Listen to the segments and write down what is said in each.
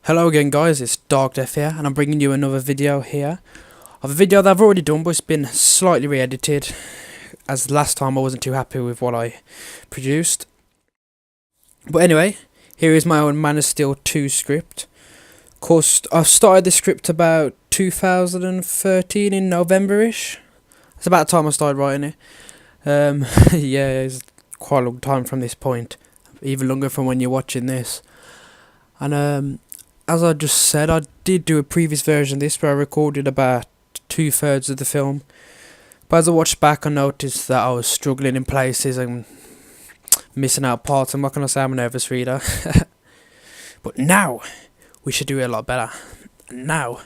Hello again guys, it's Dark Death here, and I'm bringing you another video here of a video that I've already done, but it's been slightly re-edited, as last time I wasn't too happy with what I produced. But anyway, here is my own Man of Steel 2 script. Of course, I started this script about 2013 in November-ish. It's about the time I started writing it. Yeah, it's quite a long time from this point, even longer from when you're watching this. And as I just said, I did do a previous version of this where I recorded about 2/3 of the film. But as I watched back, I noticed that I was struggling in places and missing out parts. I'm not going to say I'm a nervous reader. But now, we should do it a lot better. Now,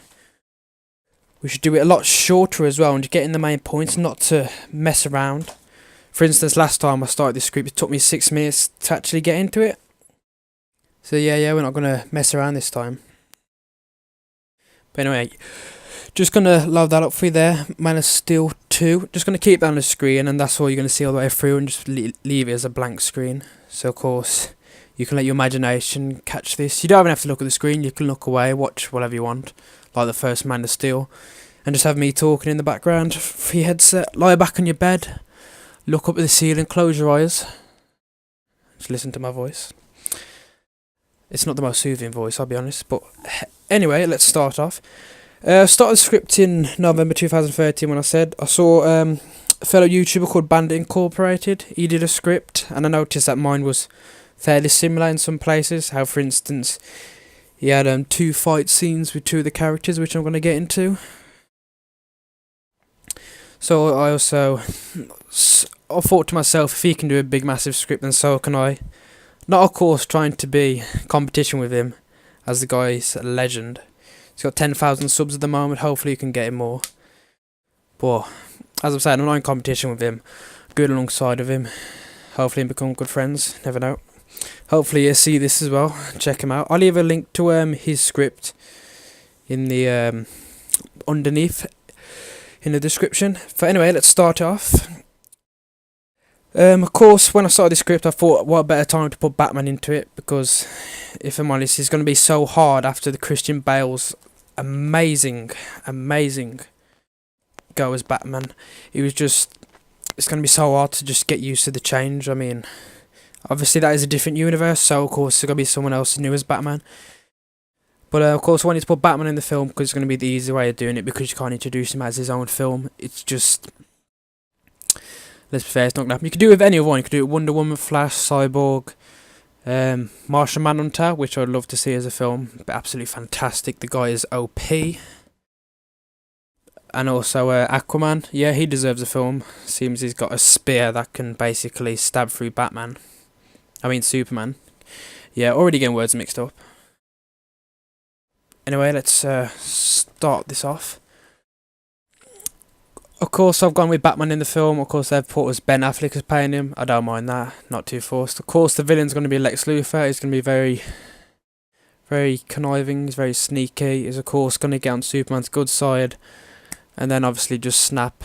we should do it a lot shorter as well and just get in the main points, not to mess around. For instance, last time I started this script, it took me 6 minutes to actually get into it. So yeah, we're not going to mess around this time. But anyway, just going to load that up for you there. Man of Steel 2. Just going to keep that on the screen, and that's all you're going to see all the way through, and just leave it as a blank screen. So of course, you can let your imagination catch this. You don't even have to look at the screen, you can look away, watch whatever you want. Like the first Man of Steel. And just have me talking in the background for your headset. Lie back on your bed. Look up at the ceiling, close your eyes. Just listen to my voice. It's not the most soothing voice, I'll be honest, but anyway, let's start off. I started the script in November 2013 when I saw a fellow YouTuber called BanditIncorporated. He did a script, and I noticed that mine was fairly similar in some places. How, for instance, he had 2 fight scenes with 2 of the characters, which I'm going to get into. So I thought to myself, if he can do a big massive script, then so can I. Not, of course, trying to be competition with him, as the guy's a legend. He's got 10,000 subs at the moment, hopefully you can get him more. But, as I'm saying, I'm not in competition with him. Good alongside of him. Hopefully become good friends, never know. Hopefully you see this as well, check him out. I'll leave a link to his script in the underneath in the description. But anyway, let's start off. Of course, when I started this script, I thought, what a better time to put Batman into it, because, if I'm honest, it's going to be so hard after the Christian Bale's amazing go as Batman. It's going to be so hard to just get used to the change. I mean, obviously that is a different universe, so of course there's going to be someone else new as Batman. But of course I wanted to put Batman in the film because it's going to be the easy way of doing it, because you can't introduce him as his own film. It's just... Let's be fair, it's not going to happen. You could do it with any one. You could do it with Wonder Woman, Flash, Cyborg, Martian Manhunter, which I'd love to see as a film. But absolutely fantastic. The guy is OP. And also Aquaman. Yeah, he deserves a film. Seems he's got a spear that can basically stab through Superman. Yeah, already getting words mixed up. Anyway, let's start this off. Of course, I've gone with Batman in the film. Of course, they've put as Ben Affleck as playing him. I don't mind that. Not too forced. Of course, the villain's going to be Lex Luthor. He's going to be very conniving. He's very sneaky. He's, of course, going to get on Superman's good side. And then, obviously, just snap.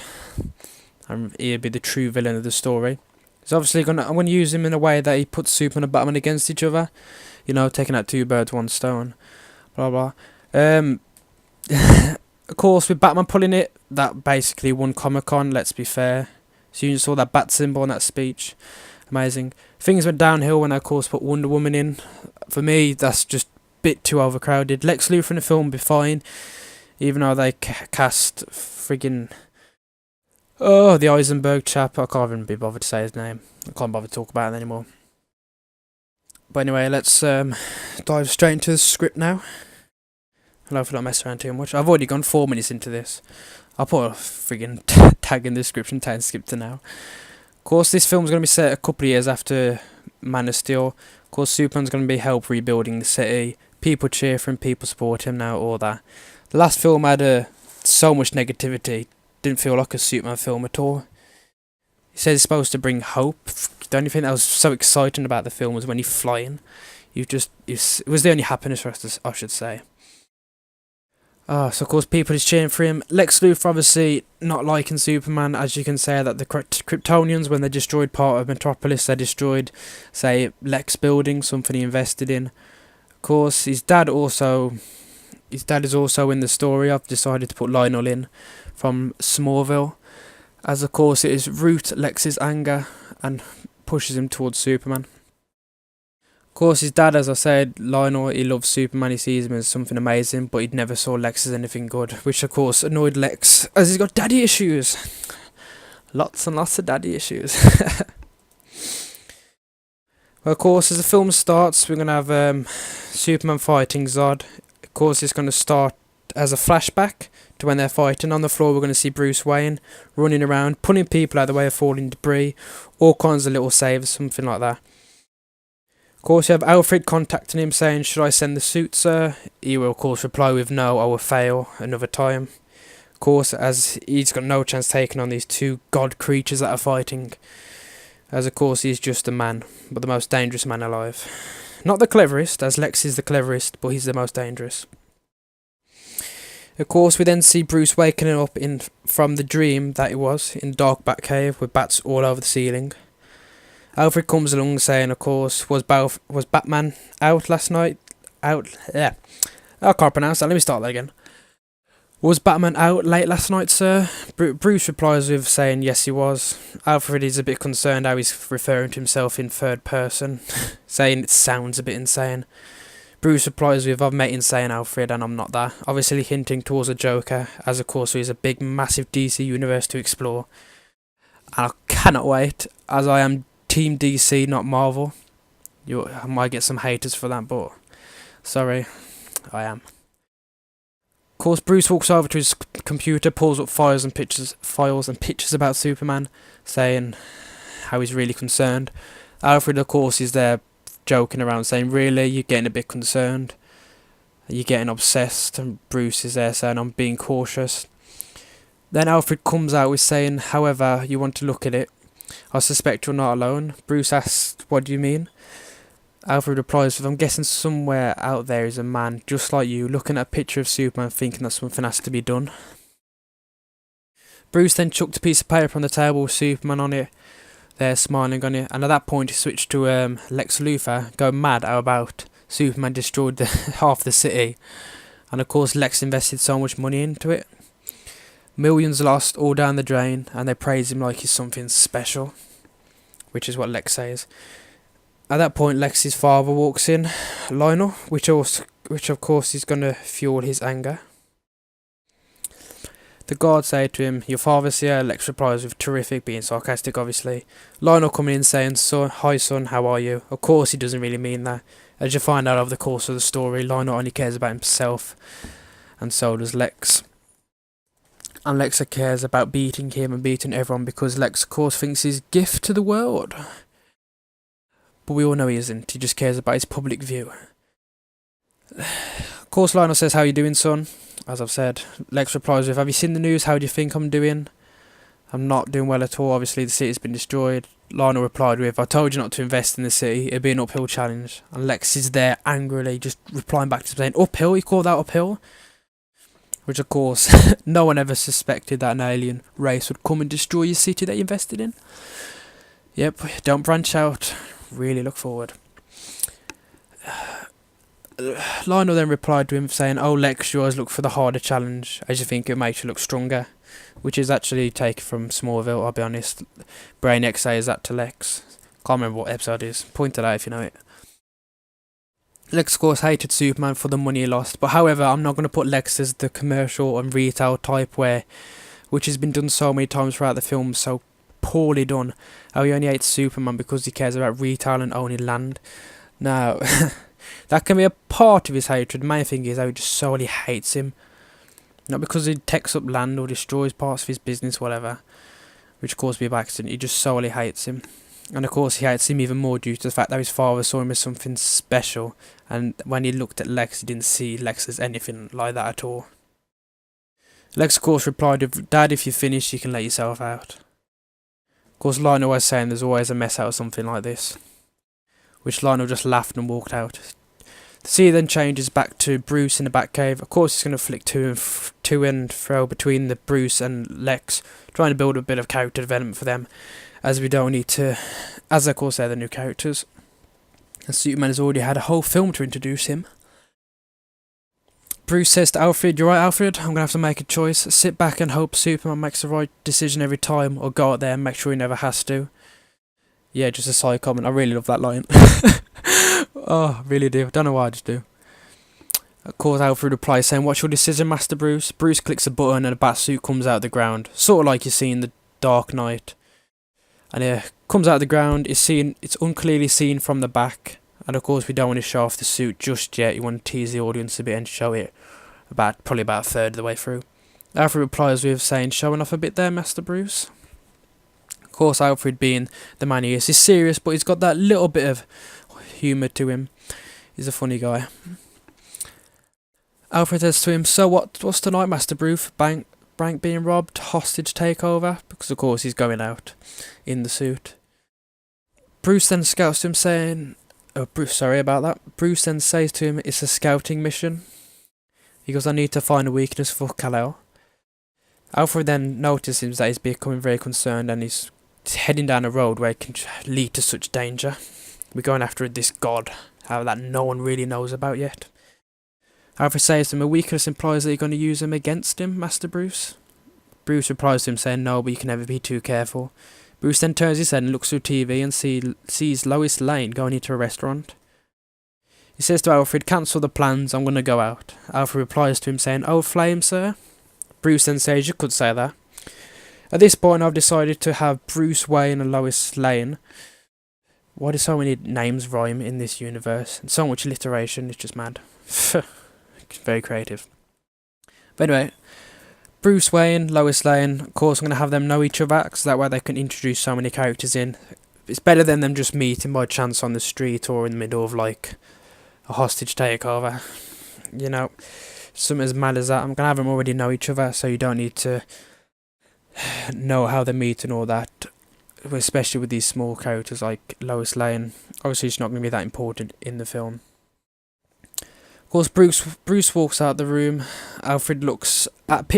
And he'll be the true villain of the story. He's obviously I'm going to use him in a way that he puts Superman and Batman against each other. You know, taking out 2 birds, 1 stone. Blah, blah. Of course, with Batman pulling it, that basically won Comic-Con, let's be fair. So you saw that bat symbol in that speech. Amazing. Things went downhill when I, of course, put Wonder Woman in. For me, that's just a bit too overcrowded. Lex Luthor in the film would be fine, even though they cast friggin... Oh, the Eisenberg chap. I can't even be bothered to say his name. I can't bother to talk about it anymore. But anyway, let's dive straight into the script now. I'll hopefully not mess around too much. I've already gone 4 minutes into this. I'll put a friggin' tag in the description, time skip to now. Of course, this film's going to be set a couple of years after Man of Steel. Of course, Superman's going to be help rebuilding the city. People cheer for him, people support him now, all that. The last film had so much negativity. Didn't feel like a Superman film at all. He says it's supposed to bring hope. The only thing that was so exciting about the film was when he's flying. It was the only happiness for us, I should say. So of course people is cheering for him. Lex Luthor obviously not liking Superman, as you can say that the Kryptonians, when they destroyed part of Metropolis, they destroyed, say, Lex building, something he invested in. Of course, his dad is also in the story. I've decided to put Lionel in from Smallville, as of course it is root Lex's anger and pushes him towards Superman. Of course, his dad, as I said, Lionel, he loves Superman, he sees him as something amazing, but he never saw Lex as anything good, which of course annoyed Lex, as he's got daddy issues. Lots and lots of daddy issues. Well, of course, as the film starts, we're going to have Superman fighting Zod. Of course, it's going to start as a flashback to when they're fighting. On the floor, we're going to see Bruce Wayne running around, pulling people out of the way of falling debris, all kinds of little saves, something like that. Of course, you have Alfred contacting him saying, "Should I send the suit, sir?" He will, of course, reply with, "No, I will fail another time." Of course, as he's got no chance taking on these two god creatures that are fighting. As, of course, he's just a man, but the most dangerous man alive. Not the cleverest, as Lex is the cleverest, but he's the most dangerous. Of course, we then see Bruce waking up from the dream that it was, in the dark Batcave, with bats all over the ceiling. Alfred comes along saying, of course, was Batman out last night? Yeah. I can't pronounce that, let me start that again. Was Batman out late last night, sir? Bruce replies with saying, yes, he was. Alfred is a bit concerned how he's referring to himself in third person, saying it sounds a bit insane. Bruce replies with, I've met insane Alfred and I'm not that, obviously hinting towards a Joker, as of course he's a big massive DC universe to explore. And I cannot wait, as I am Team DC, not Marvel. I might get some haters for that, but sorry, I am. Of course, Bruce walks over to his computer, pulls up files and pictures about Superman, saying how he's really concerned. Alfred, of course, is there joking around, saying, really, you're getting a bit concerned, you're getting obsessed, and Bruce is there saying, I'm being cautious. Then Alfred comes out with saying, however you want to look at it, I suspect you're not alone. Bruce asks, what do you mean? Alfred replies with, I'm guessing somewhere out there is a man just like you looking at a picture of Superman thinking that something has to be done. Bruce then chucked a piece of paper on the table with Superman on it, there smiling on it, and at that point he switched to Lex Luthor going mad how about Superman destroyed half the city, and of course Lex invested so much money into it. Millions lost, all down the drain, and they praise him like he's something special, which is what Lex says. At that point, Lex's father walks in, Lionel, which of course is going to fuel his anger. The guards say to him, your father's here. Lex replies with terrific, being sarcastic obviously. Lionel coming in saying, hi son, how are you? Of course he doesn't really mean that. As you find out over the course of the story, Lionel only cares about himself, and so does Lex. And Lex cares about beating him and beating everyone because Lex of course thinks he's a gift to the world. But we all know he isn't, he just cares about his public view. Of course Lionel says, how you doing son? As I've said, Lex replies with, have you seen the news? How do you think I'm doing? I'm not doing well at all, obviously the city's been destroyed. Lionel replied with, I told you not to invest in the city, it'd be an uphill challenge. And Lex is there angrily, just replying back to him saying, uphill? You call that uphill? Which of course, no one ever suspected that an alien race would come and destroy your city that you invested in. Yep, don't branch out, really look forward. Lionel then replied to him saying, oh Lex, you always look for the harder challenge as you think it makes you look stronger, which is actually taken from Smallville, I'll be honest. Brainiac says that to Lex. Can't remember what episode it is, point it out if you know it. Lex of course hated Superman for the money he lost, but however I'm not going to put Lex as the commercial and retail type which has been done so many times throughout the film, so poorly done, how he only hates Superman because he cares about retail and owning land. Now, that can be a part of his hatred. The main thing is how he just solely hates him. Not because he takes up land or destroys parts of his business, whatever, which caused me by accident, he just solely hates him. And of course he hates him even more due to the fact that his father saw him as something special, and when he looked at Lex he didn't see Lex as anything like that at all. Lex of course replied with, Dad, if you're finished you can let yourself out. Of course Lionel was saying there's always a mess out of something like this, which Lionel just laughed and walked out. The scene then changes back to Bruce in the Batcave. Of course he's going to flick to and fro between the Bruce and Lex, trying to build a bit of character development for them, as we don't need to, as of course they're the new characters. And Superman has already had a whole film to introduce him. Bruce says to Alfred, "You're right, Alfred, I'm going to have to make a choice. Sit back and hope Superman makes the right decision every time, or go out there and make sure he never has to." Yeah, just a side comment. I really love that line. Oh, I really do. I don't know why I just do. Of course, Alfred replies saying, "What's your decision, Master Bruce?" Bruce clicks a button and a bat suit comes out of the ground. Sort of like you see in The Dark Knight. And it comes out of the ground, it's unclearly seen from the back. And of course we don't want to show off the suit just yet. You want to tease the audience a bit and show it probably about a third of the way through. Alfred replies with saying, "Showing off a bit there, Master Bruce?" Of course, Alfred, being the man he is, he's serious, but he's got that little bit of humour to him. He's a funny guy. Alfred says to him, "So what's tonight, Master Bruce? Bank being robbed, hostage takeover?" Because of course he's going out in the suit. Bruce then scouts to him saying, sorry about that. Bruce then says to him, "It's a scouting mission." He goes, "I need to find a weakness for Kal-El." Alfred then notices that he's becoming very concerned and he's heading down a road where it can lead to such danger. We're going after this god that no one really knows about yet. Alfred says to him, "A weakness implies that you're going to use him against him, Master Bruce." Bruce replies to him saying, "No, but you can never be too careful." Bruce then turns his head and looks through TV and sees Lois Lane going into a restaurant. He says to Alfred, "Cancel the plans, I'm going to go out." Alfred replies to him saying, "Old flame, sir?" Bruce then says, "You could say that." At this point I've decided to have Bruce Wayne and Lois Lane. Why do so many names rhyme in this universe? And so much alliteration, it's just mad. Very creative. But anyway, Bruce Wayne, Lois Lane, of course I'm going to have them know each other, so that way they can introduce so many characters in. It's better than them just meeting by chance on the street or in the middle of like a hostage takeover. You know, something as mad as that. I'm going to have them already know each other, so you don't need to know how they meet and all that. Especially with these small characters like Lois Lane. Obviously she's not going to be that important in the film. Of course, Bruce walks out the room. Alfred looks at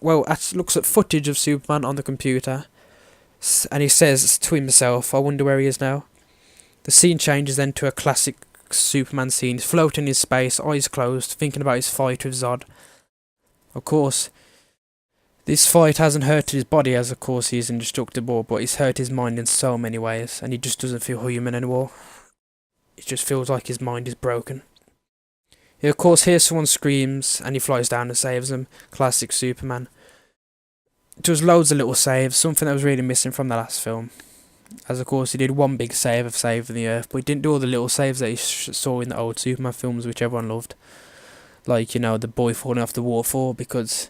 looks at footage of Superman on the computer, and he says to himself, "I wonder where he is now." The scene changes then to a classic Superman scene, floating in space, eyes closed, thinking about his fight with Zod. Of course, this fight hasn't hurt his body, as of course he is indestructible, but it's hurt his mind in so many ways, and he just doesn't feel human anymore. It just feels like his mind is broken. He of course hears someone screams and he flies down and saves them. Classic Superman. Does loads of little saves, something that was really missing from the last film. As of course he did one big save of saving the Earth, but he didn't do all the little saves that he saw in the old Superman films, which everyone loved. Like, you know, the boy falling off the waterfall, because,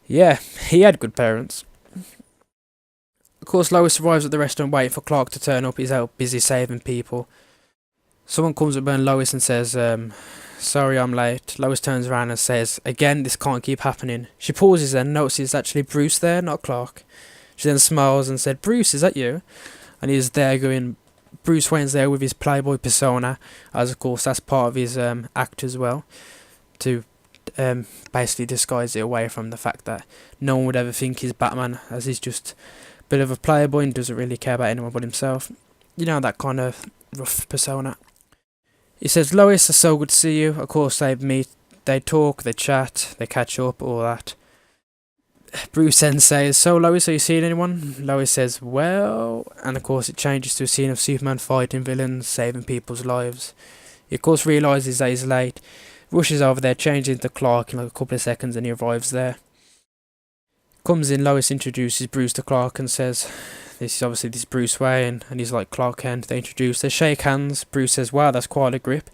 yeah, he had good parents. Of course Lois arrives at the restaurant waiting for Clark to turn up. He's out busy saving people. Someone comes up behind Lois and says, "Sorry I'm late." Lois turns around and says, "Again, this can't keep happening." She pauses and notices actually Bruce there, not Clark. She then smiles and said, "Bruce, is that you?" And he's there going, Bruce Wayne's there with his playboy persona, as of course that's part of his act as well, to basically disguise it away from the fact that no one would ever think he's Batman, as he's just a bit of a playboy and doesn't really care about anyone but himself. You know, that kind of rough persona. He says, "Lois, it's so good to see you." Of course they meet, they talk, they chat, they catch up, all that. Bruce then says, "So Lois, are you seeing anyone?" Lois says, "Well," and of course it changes to a scene of Superman fighting villains, saving people's lives. He of course realises that he's late, rushes over there, changes into Clark in like a couple of seconds, and he arrives there. Comes in, Lois introduces Bruce to Clark and says, this is Bruce Wayne, and he's like Clark Kent. They introduce, they shake hands. Bruce says, "Wow, that's quite a grip."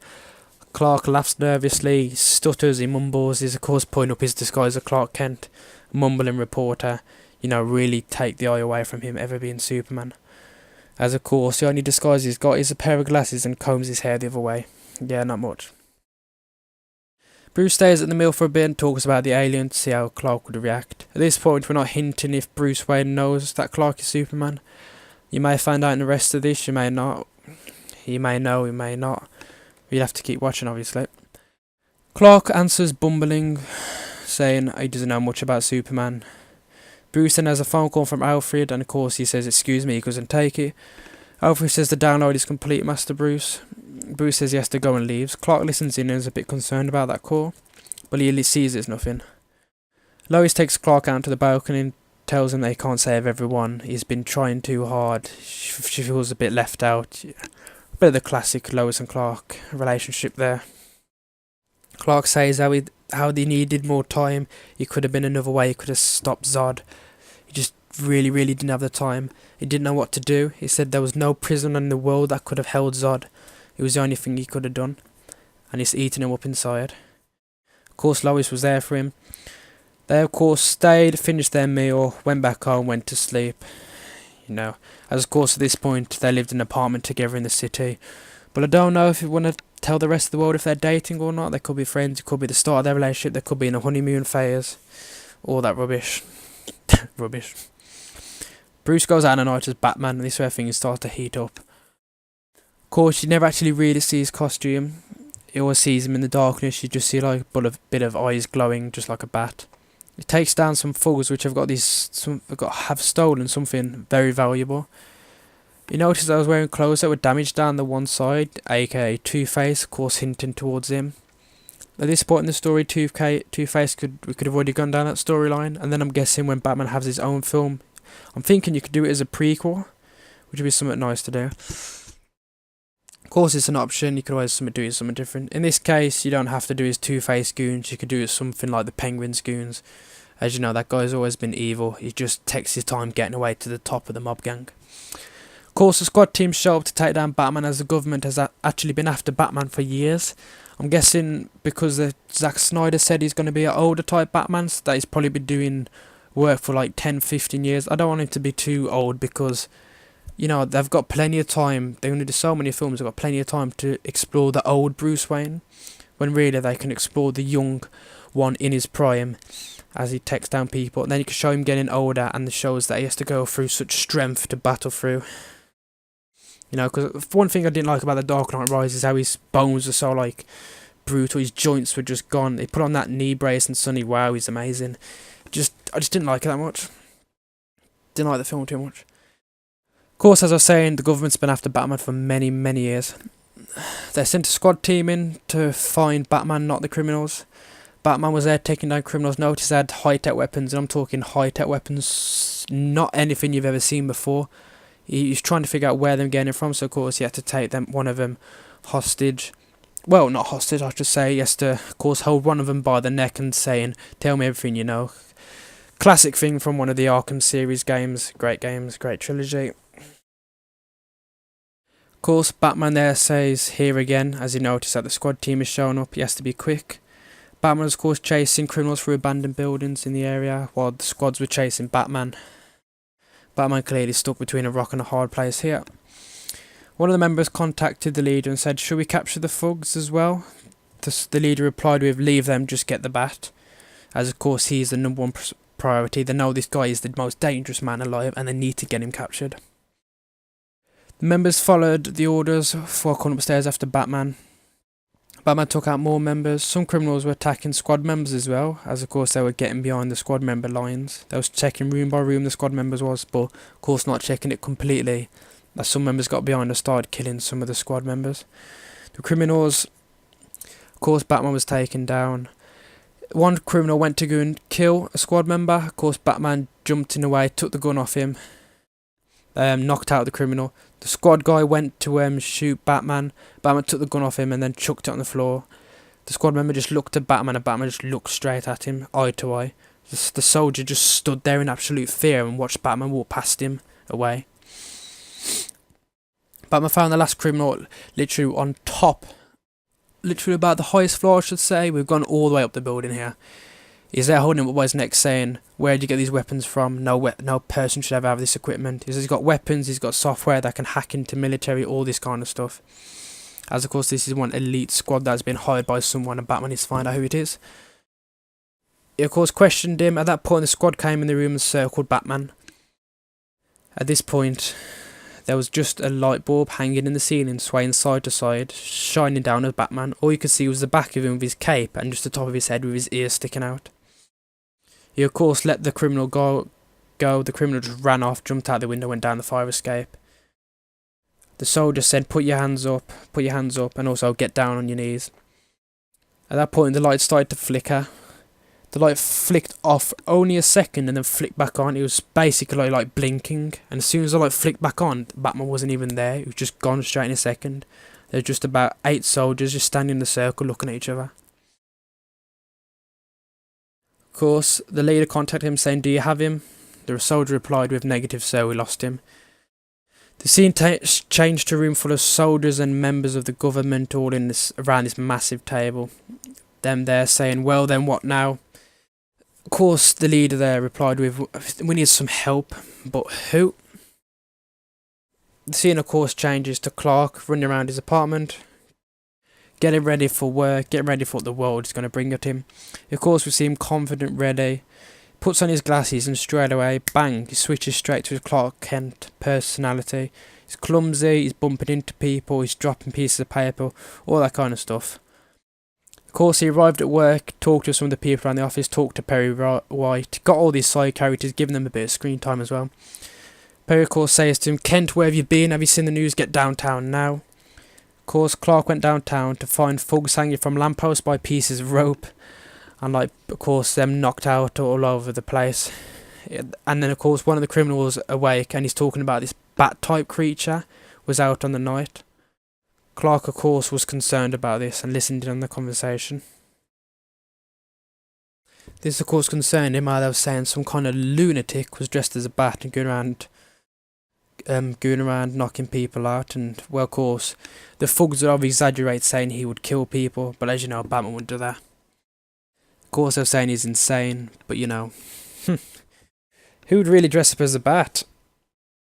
Clark laughs nervously, stutters, he mumbles. He's of course putting up his disguise of Clark Kent, mumbling reporter, you know, really take the eye away from him ever being Superman. As of course, the only disguise he's got is a pair of glasses and combs his hair the other way. Yeah, not much. Bruce stays at the mill for a bit and talks about the alien to see how Clark would react. At this point, we're not hinting if Bruce Wayne knows that Clark is Superman. You may find out in the rest of this, you may not. He may know, he may not. You'll have to keep watching, obviously. Clark answers bumbling, saying he doesn't know much about Superman. Bruce then has a phone call from Alfred, and of course he says, "Excuse me," he doesn't take it. Alfred says the download is complete, Master Bruce. Bruce says he has to go and leaves. Clark listens in and is a bit concerned about that call. but he sees it's nothing. Lois takes Clark out to the balcony and tells him that he can't save everyone. He's been trying too hard. She feels a bit left out. A bit of the classic Lois and Clark relationship there. Clark says how they needed more time. He could have been another way. He could have stopped Zod. He just really didn't have the time. He didn't know what to do. He said there was no prison in the world that could have held Zod. It was the only thing he could have done. And it's eating him up inside. Of course, Lois was there for him. They, of course, stayed, finished their meal, went back home, went to sleep. As of course at this point they lived in an apartment together in the city. But I don't know if you want to tell the rest of the world if they're dating or not. They could be friends, it could be the start of their relationship, they could be in a honeymoon phase. All that rubbish. Rubbish. Bruce goes out on a night as Batman, and this is where things start to heat up. Of course, you never actually really see his costume. You always sees him in the darkness, you just see like a bit of eyes glowing, just like a bat. He takes down some thugs which have stolen something very valuable. You notice I was wearing clothes that were damaged down the one side, aka Two-Face, of course hinting towards him. At this point in the story, Two-Face we could have already gone down that storyline, and then I'm guessing when Batman has his own film, I'm thinking you could do it as a prequel, which would be something nice to do. Of course it's an option, you could always do something different. In this case, you don't have to do his Two-Face goons, you could do it something like the Penguin's goons. As you know, that guy's always been evil, he just takes his time getting away to the top of the mob gang. Of course, the squad team show up to take down Batman, as the government has actually been after Batman for years. I'm guessing because Zack Snyder said he's going to be an older type Batman, so that he's probably been doing work for like 10-15 years. I don't want him to be too old because, they've got plenty of time. They're going to do so many films, they've got plenty of time to explore the old Bruce Wayne, when really they can explore the young one in his prime as he takes down people. And then you can show him getting older, and the shows that he has to go through such strength to battle through. Because one thing I didn't like about The Dark Knight Rises is how his bones are so like brutal, his joints were just gone. They put on that knee brace and suddenly, wow, he's amazing. I just didn't like it that much. Didn't like the film too much. Of course, as I was saying, the government's been after Batman for many years. They sent a squad team in to find Batman, not the criminals. Batman was there taking down criminals. Notice they had high-tech weapons, and I'm talking high-tech weapons, not anything you've ever seen before. He's trying to figure out where they're getting it from, so of course he had to take one of them hostage. Well, not hostage, I should say. He has to, of course, hold one of them by the neck and saying, "Tell me everything you know." Classic thing from one of the Arkham series games, great trilogy. Of course, Batman there says, "Here again," as you notice that the squad team is showing up. He has to be quick. Batman was, of course, chasing criminals through abandoned buildings in the area, while the squads were chasing Batman. Batman clearly stuck between a rock and a hard place here. One of the members contacted the leader and said, "Should we capture the thugs as well?" The leader replied with, "Leave them, just get the bat." As of course he's the number one priority. They know this guy is the most dangerous man alive and they need to get him captured. The members followed the orders for coming upstairs after Batman. Batman took out more members. Some criminals were attacking squad members as well, as of course they were getting behind the squad member lines. They was checking room by room, the squad members was, but of course not checking it completely, as some members got behind and started killing some of the squad members. The criminals, of course Batman was taken down. One criminal went to go and kill a squad member. Of course Batman jumped in the way, took the gun off him, knocked out the criminal. The squad guy went to shoot Batman. Batman took the gun off him and then chucked it on the floor. The squad member just looked at Batman and Batman just looked straight at him, eye to eye. The soldier just stood there in absolute fear and watched Batman walk past him away. Batman found the last criminal literally on top. Literally about the highest floor, I should say. We've gone all the way up the building here. He's there holding him up by his neck saying, "Where did you get these weapons from? No person should ever have this equipment." He says he's got weapons, he's got software that can hack into military, all this kind of stuff. As of course this is one elite squad that's been hired by someone and Batman needs to find out who it is. He of course questioned him. At that point the squad came in the room and circled Batman. At this point there was just a light bulb hanging in the ceiling, swaying side to side, shining down at Batman. All you could see was the back of him with his cape and just the top of his head with his ears sticking out. He of course let the criminal go. The criminal just ran off, jumped out the window, went down the fire escape. The soldier said, put your hands up, and also get down on your knees." At that point, the light started to flicker. The light flicked off only a second and then flicked back on. It was basically like blinking. And as soon as the light flicked back on, Batman wasn't even there. It was just gone straight in a second. There were just about 8 soldiers just standing in a circle looking at each other. Of course, the leader contacted him saying, "Do you have him?" The soldier replied with negative, "So we lost him." The scene changed to a room full of soldiers and members of the government all in around this massive table. Them there saying, "Well then, what now?" Of course, the leader there replied with, "We need some help, but who?" The scene, of course, changes to Clark running around his apartment, getting ready for work, getting ready for what the world is going to bring at him. Of course, we see him confident, ready, puts on his glasses, and straight away, bang, he switches straight to his Clark Kent personality. He's clumsy, he's bumping into people, he's dropping pieces of paper, all that kind of stuff. Of course, he arrived at work, talked to some of the people around the office, talked to Perry White, got all these side characters, giving them a bit of screen time as well. Perry, of course, says to him, "Kent, where have you been? Have you seen the news? Get downtown now." Of course, Clark went downtown to find thugs hanging from lampposts by pieces of rope, and of course, them knocked out all over the place. And then, of course, one of the criminals awake, and he's talking about this bat-type creature was out on the night. Clark, of course, was concerned about this and listened in on the conversation. This, of course, concerned him, while they were saying some kind of lunatic was dressed as a bat and going around knocking people out. And, well, of course, the thugs would exaggerate saying he would kill people, but as you know, Batman wouldn't do that. Of course, they're saying he's insane, but you know, who would really dress up as a bat?